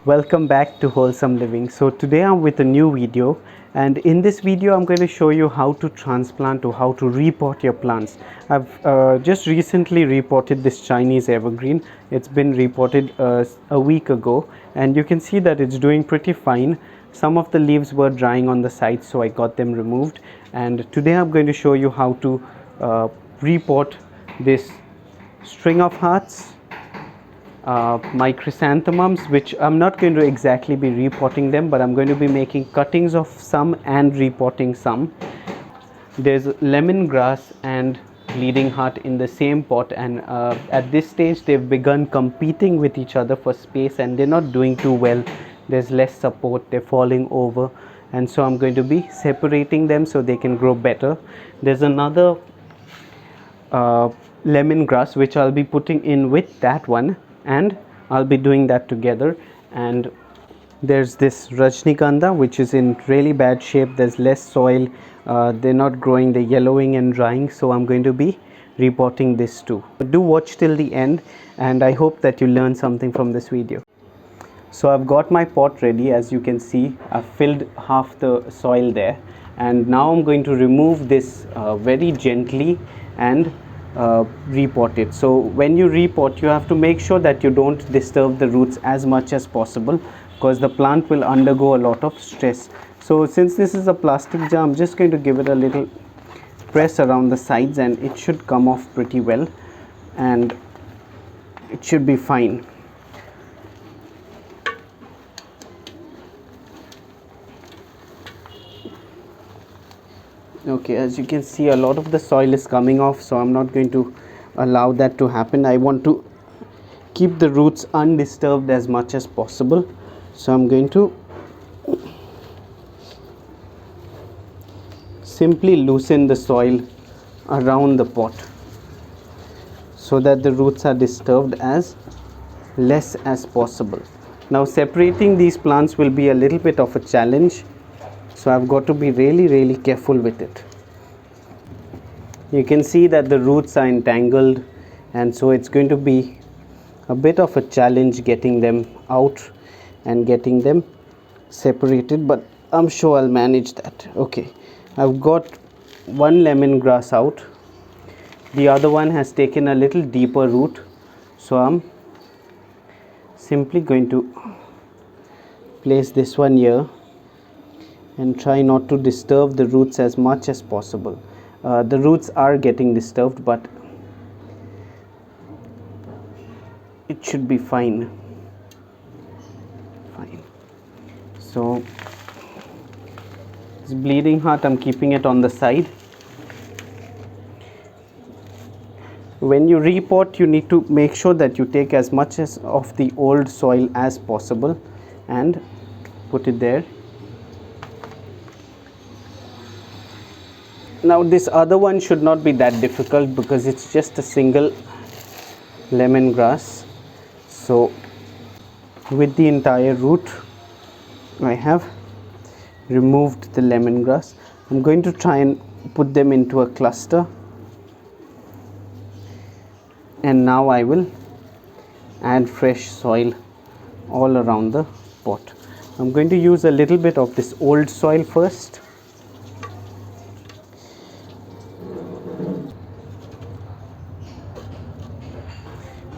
Welcome back to Wholesome Living. So today I'm with a new video, and in this video I'm going to show you how to transplant or how to repot your plants. I've just recently repotted this Chinese evergreen. It's been repotted a week ago, and you can see that it's doing pretty fine. Some of the leaves were drying on the sides, so I got them removed, and today I'm going to show you how to repot this string of hearts, my chrysanthemums, which I'm not going to exactly be repotting them, but I'm going to be making cuttings of some and repotting some. There's lemongrass and bleeding heart in the same pot, and at this stage they've begun competing with each other for space, and they're not doing too well. There's less support, they're falling over, and so I'm going to be separating them so they can grow better. There's another lemongrass which I'll be putting in with that one, and I'll be doing that together. And there's this Rajnikanda which is in really bad shape. There's less soil, they're not growing, they're yellowing and drying, so I'm going to be repotting this too. Do watch till the end, and I hope that you learn something from this video. So I've got my pot ready. As you can see, I've filled half the soil there, and now I'm going to remove this very gently and repot it. So when you repot, you have to make sure that you don't disturb the roots as much as possible, because the plant will undergo a lot of stress. So since this is a plastic jar, I'm just going to give it a little press around the sides, and it should come off pretty well, and it should be fine. Okay, as you can see, a lot of the soil is coming off, so I'm not going to allow that to happen. I want to keep the roots undisturbed as much as possible, so I'm going to simply loosen the soil around the pot so that the roots are disturbed as less as possible. Now separating these plants will be a little bit of a challenge, so I've got to be really careful with it. You can see that the roots are entangled, and so it's going to be a bit of a challenge getting them out and getting them separated, but I'm sure I'll manage that. Okay, I've got one lemongrass out. The other one has taken a little deeper root, so I'm simply going to place this one here and try not to disturb the roots as much as possible. The roots are getting disturbed, but it should be fine. So this bleeding heart, I'm keeping it on the side. When you repot, you need to make sure that you take as much of the old soil as possible and put it there. Now this other one should not be that difficult because it's just a single lemongrass. So with the entire root, I have removed the lemongrass. I'm going to try and put them into a cluster, and now I will add fresh soil all around the pot. I'm going to use a little bit of this old soil first.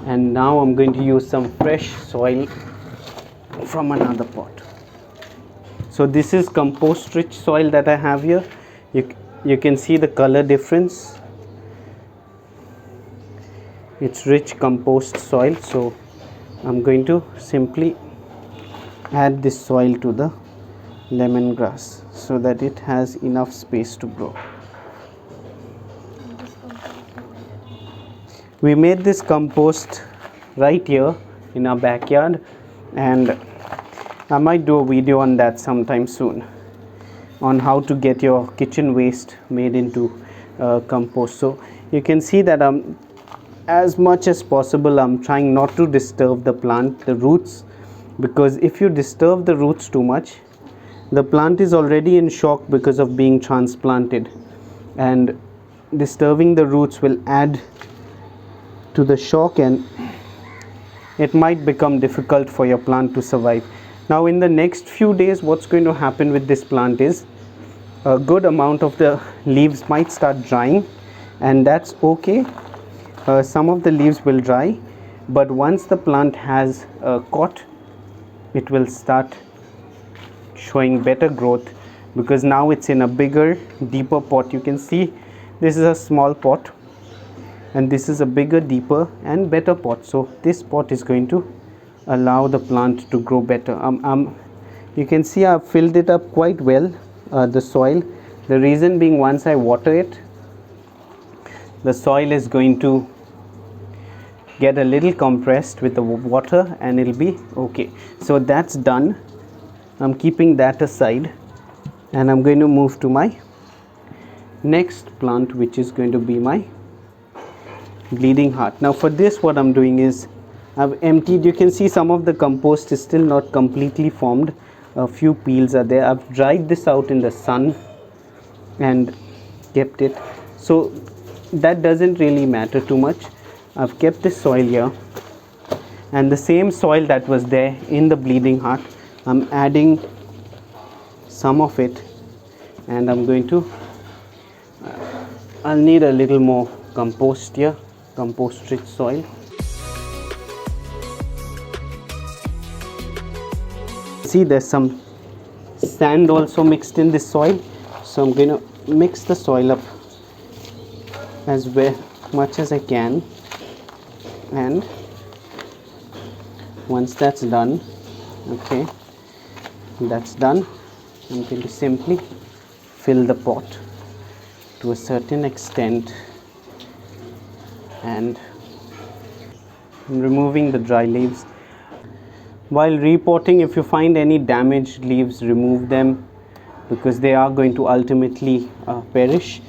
And now I'm going to use some fresh soil from another pot. So this is compost rich soil that I have here. You can see the color difference. It's rich compost soil, so I'm going to simply add this soil to the lemongrass so that it has enough space to grow. We made this compost right here in our backyard, and I might do a video on that sometime soon, on how to get your kitchen waste made into compost. So you can see that as much as possible I'm trying not to disturb the plant, the roots, because if you disturb the roots too much, the plant is already in shock because of being transplanted, and disturbing the roots will add to the shock, and it might become difficult for your plant to survive. Now in the next few days, what's going to happen with this plant is a good amount of the leaves might start drying, and that's okay. Some of the leaves will dry, but once the plant has caught, it will start showing better growth, because now it's in a bigger, deeper pot. You can see this is a small pot and this is a bigger, deeper and better pot. So this pot is going to allow the plant to grow better. You can see I've filled it up quite well, the soil. The reason being, once I water it, the soil is going to get a little compressed with the water and it'll be okay. So that's done. I'm keeping that aside and I'm going to move to my next plant, which is going to be my bleeding heart. Now for this, what I'm doing is I've emptied, you can see some of the compost is still not completely formed, a few peels are there. I've dried this out in the sun and kept it, so that doesn't really matter too much. I've kept this soil here, and the same soil that was there in the bleeding heart, I'm adding some of it, and I'm going to I'll need a little more compost here, compost rich soil. See, there's some sand also mixed in this soil, so I'm going to mix the soil up as much as I can, and once that's done, okay, that's done, I'm going to simply fill the pot to a certain extent and removing the dry leaves. While repotting, if you find any damaged leaves, remove them, because they are going to ultimately perish.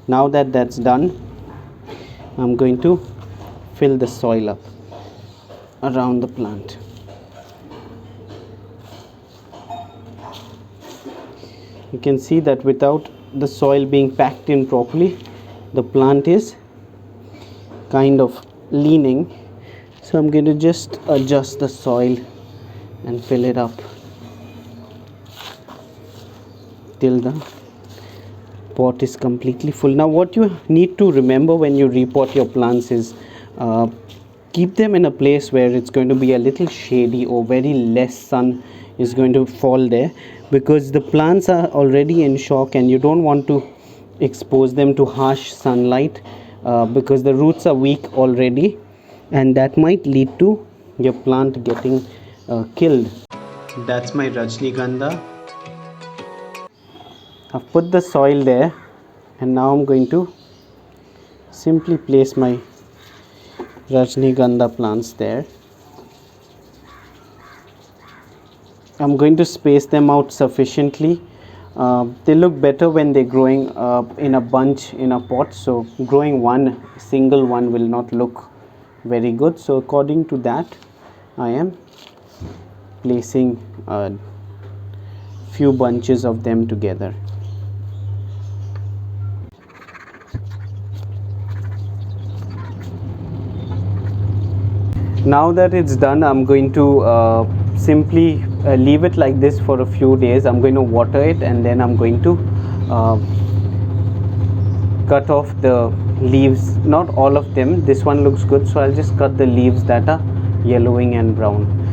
Now that that's done, I'm going to fill the soil up around the plant. You can see that without the soil being packed in properly, the plant is kind of leaning. So I'm going to just adjust the soil and fill it up till the pot is completely full. Now what you need to remember when you repot your plants is keep them in a place where it's going to be a little shady, or very less sun is going to fall there, because the plants are already in shock and you don't want to expose them to harsh sunlight, because the roots are weak already, and that might lead to your plant getting killed. That's my Rajnigandha. I've put the soil there, and now I'm going to simply place my Rajnigandha plants there. I'm going to space them out sufficiently. They look better when they're growing in a bunch in a pot, so growing one single one will not look very good. So according to that, I am placing a few bunches of them together. Now that it's done, I'm going to simply leave it like this for a few days. I'm going to water it, and then I'm going to cut off the leaves, not all of them. This one looks good, so I'll just cut the leaves that are yellowing and brown.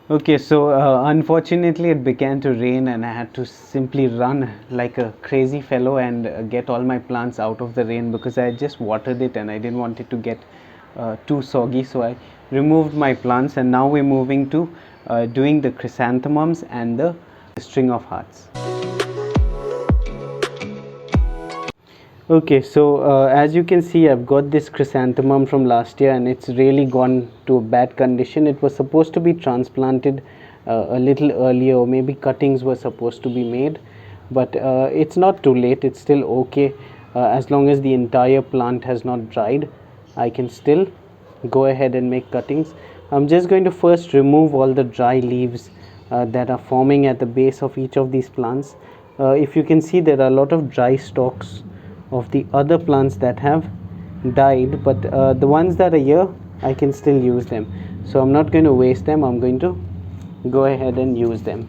Okay, so unfortunately it began to rain, and I had to simply run like a crazy fellow and get all my plants out of the rain, because I had just watered it and I didn't want it to get too soggy. So I removed my plants, and now we're moving to doing the chrysanthemums and the string of hearts. Okay, so as you can see, I've got this chrysanthemum from last year, and it's really gone to a bad condition. It was supposed to be transplanted a little earlier, or maybe cuttings were supposed to be made, but it's not too late. It's still okay. As long as the entire plant has not dried, I can still go ahead and make cuttings. I'm just going to first remove all the dry leaves that are forming at the base of each of these plants. If you can see, there are a lot of dry stalks of the other plants that have died, but the ones that are here, I can still use them. So I'm not going to waste them. I'm going to go ahead and use them.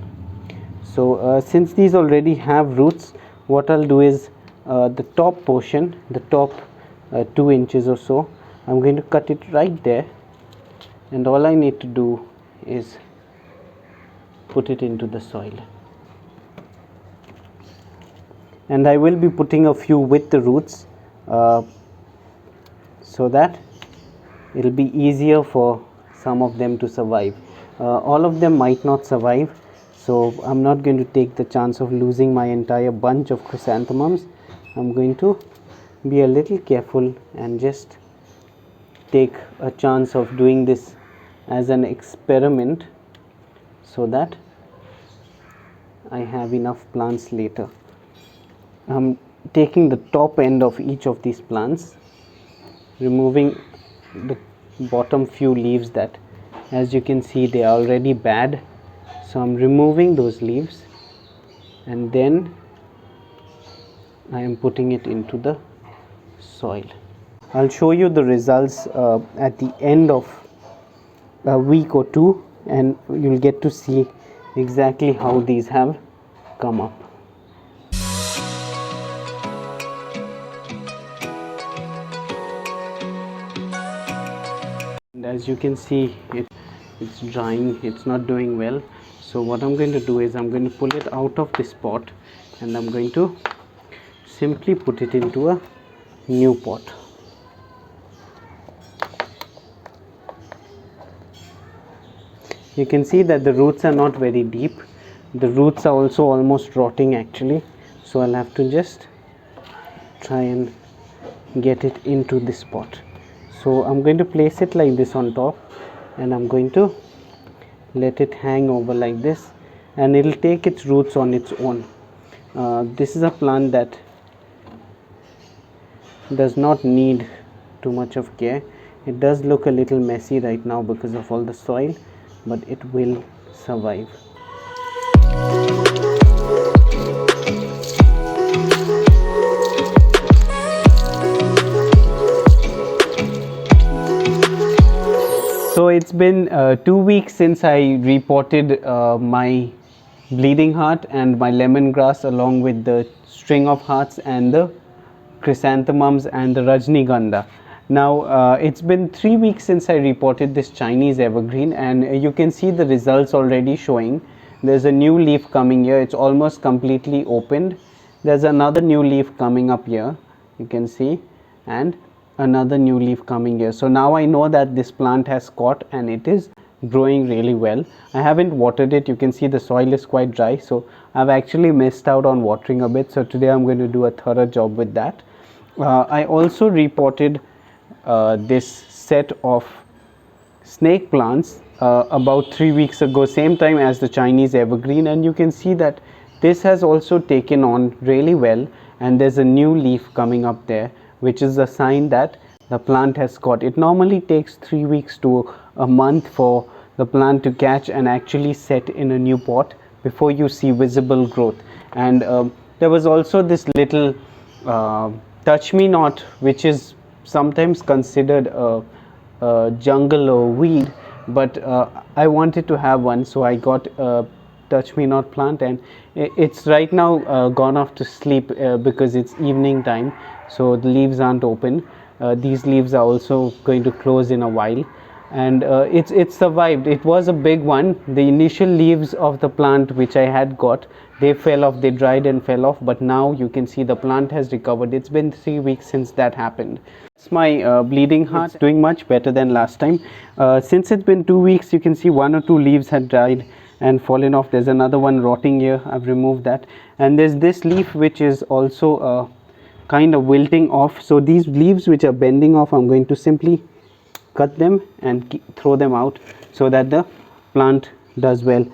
So since these already have roots, what I'll do is the top portion, the top 2 inches or so, I'm going to cut it right there, and all I need to do is put it into the soil. And I will be putting a few with the roots so that it'll be easier for some of them to survive. All of them might not survive, so I'm not going to take the chance of losing my entire bunch of chrysanthemums. I'm going to be a little careful and just take a chance of doing this as an experiment so that I have enough plants later. I'm taking the top end of each of these plants, removing the bottom few leaves that, as you can see, they are already bad. So I'm removing those leaves, and then I am putting it into the soil. I'll show you the results at the end of a week or two, and you'll get to see exactly how these have come up. And as you can see, it's drying, it's not doing well. So what I'm going to do is I'm going to pull it out of this pot, and I'm going to simply put it into a new pot. You can see that the roots are not very deep. The roots are also almost rotting actually. So I'll have to just try and get it into this pot. So I'm going to place it like this on top, and I'm going to let it hang over like this, and it'll take its roots on its own. This is a plant that does not need too much of care. It does look a little messy right now because of all the soil, but it will survive. So it's been 2 weeks since I repotted my bleeding heart and my lemongrass, along with the string of hearts and the chrysanthemums and the rajnigandha. Now it's been 3 weeks since I repotted this Chinese evergreen, and you can see the results already showing. There's a new leaf coming here. It's almost completely opened. There's another new leaf coming up here, you can see, and another new leaf coming here. So now I know that this plant has caught and it is growing really well. I haven't watered it. You can see the soil is quite dry, so I've actually missed out on watering a bit. So today I'm going to do a thorough job with that. I also repotted this set of snake plants about 3 weeks ago, same time as the Chinese evergreen, and you can see that this has also taken on really well, and there's a new leaf coming up there, which is a sign that the plant has caught. It normally takes 3 weeks to a month for the plant to catch and actually set in a new pot before you see visible growth. And there was also this little touch me not, which is sometimes considered a jungle or weed, but I wanted to have one, so I got a touch me not plant, and it's right now gone off to sleep because it's evening time, so the leaves aren't open. These leaves are also going to close in a while, and it's survived. It was a big one. The initial leaves of the plant which I had got, they fell off, they dried and fell off, but now you can see the plant has recovered. It's been 3 weeks since that happened. It's my bleeding heart. It's doing much better than last time. Since it's been 2 weeks, you can see 1 or 2 leaves had dried and fallen off. There's another one rotting here. I've removed that, and there's this leaf which is also kind of wilting off. So these leaves which are bending off, I'm going to simply cut them and throw them out so that the plant does well.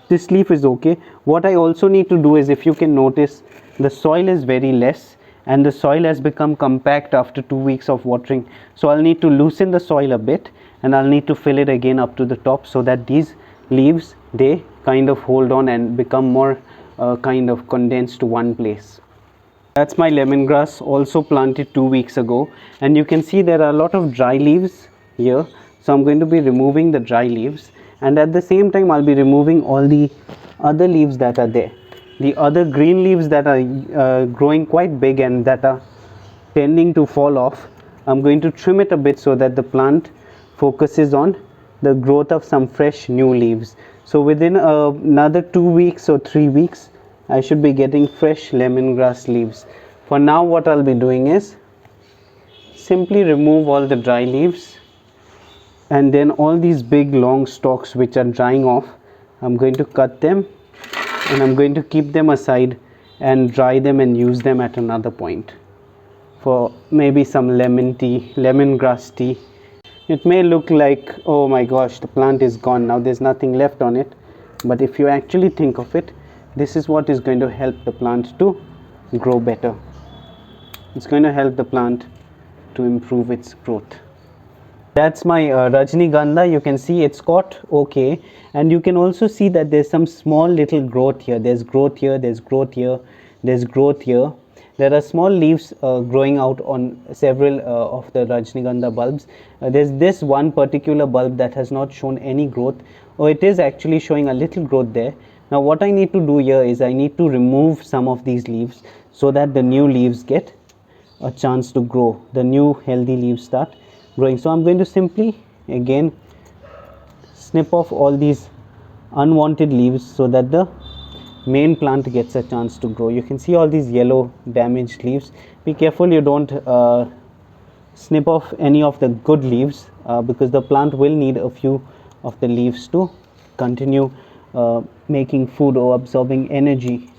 This leaf is okay. What I also need to do is, if you can notice, the soil is very less and the soil has become compact after 2 weeks of watering. So I'll need to loosen the soil a bit and I'll need to fill it again up to the top, so that these leaves, they kind of hold on and become more kind of condensed to one place. That's my lemongrass, also planted 2 weeks ago, and you can see there are a lot of dry leaves here. So I'm going to be removing the dry leaves, and at the same time I'll be removing all the other leaves that are there, the other green leaves that are growing quite big and that are tending to fall off. I'm going to trim it a bit so that the plant focuses on the growth of some fresh new leaves. So within another 2 weeks or 3 weeks, I should be getting fresh lemongrass leaves. For now, what I'll be doing is simply remove all the dry leaves, and then all these big long stalks which are drying off, I'm going to cut them and I'm going to keep them aside and dry them and use them at another point for maybe some lemon tea, lemongrass tea. It may look like, oh my gosh, the plant is gone now, there's nothing left on it, but if you actually think of it, this is what is going to help the plant to grow better. It's going to help the plant to improve its growth. That's my Rajnigandha. You can see it's got okay, and you can also see that there's some small little growth here. There's growth here, there's growth here, there's growth here. There are small leaves growing out on several of the Rajnigandha bulbs. There's this one particular bulb that has not shown any growth, or it is actually showing a little growth there. Now what I need to do here is I need to remove some of these leaves so that the new leaves get a chance to grow. The new healthy leaves start growing. So I'm going to simply again snip off all these unwanted leaves so that the main plant gets a chance to grow. You can see all these yellow damaged leaves. Be careful you don't snip off any of the good leaves because the plant will need a few of the leaves to continue making food or absorbing energy.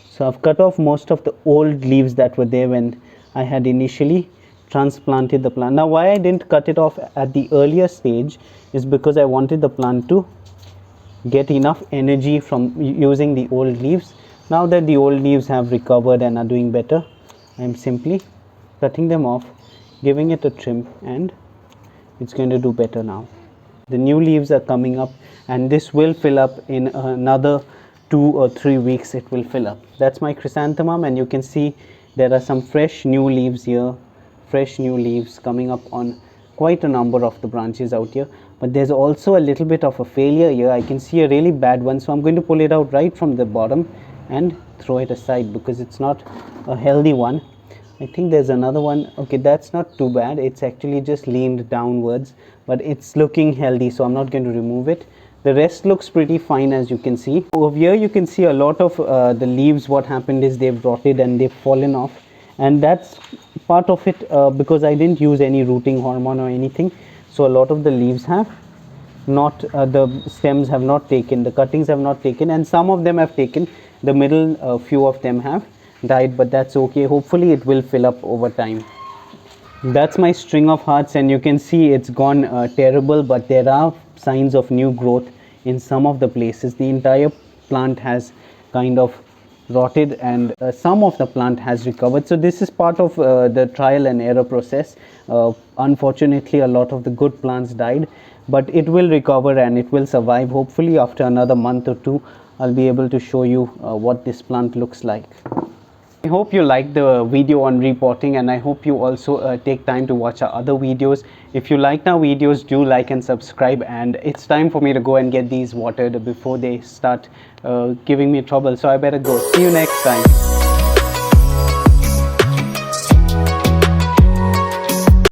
So I've cut off most of the old leaves that were there when I had initially transplanted the plant. Now why I didn't cut it off at the earlier stage is because I wanted the plant to get enough energy from using the old leaves. Now that the old leaves have recovered and are doing better, I'm simply cutting them off, giving it a trim, and it's going to do better now. The new leaves are coming up, and this will fill up in another 2 or 3 weeks. It will fill up. That's my chrysanthemum, and you can see there are some fresh new leaves here, fresh new leaves coming up on quite a number of the branches out here. But there's also a little bit of a failure here. I can see a really bad one, so I'm going to pull it out right from the bottom and throw it aside because it's not a healthy one. I think there's another one. Okay, that's not too bad. It's actually just leaned downwards, but it's looking healthy, so I'm not going to remove it. The rest looks pretty fine, as you can see. Over here you can see a lot of the leaves. What happened is they've rotted and they've fallen off, and that's part of it because I didn't use any rooting hormone or anything. So a lot of the leaves have not, the stems have not taken, the cuttings have not taken, and some of them have taken. The middle few of them have died, but that's okay. Hopefully it will fill up over time. That's my string of hearts, and you can see it's gone terrible, but there are signs of new growth in some of the places. The entire plant has kind of rotted, and some of the plant has recovered. So this is part of the trial and error process. Unfortunately, a lot of the good plants died, but it will recover and it will survive. Hopefully after another month or two, I'll be able to show you what this plant looks like. I hope you liked the video on repotting, and I hope you also take time to watch our other videos. If you liked our videos, do like and subscribe, and it's time for me to go and get these watered before they start giving me trouble. So I better go. See you next time.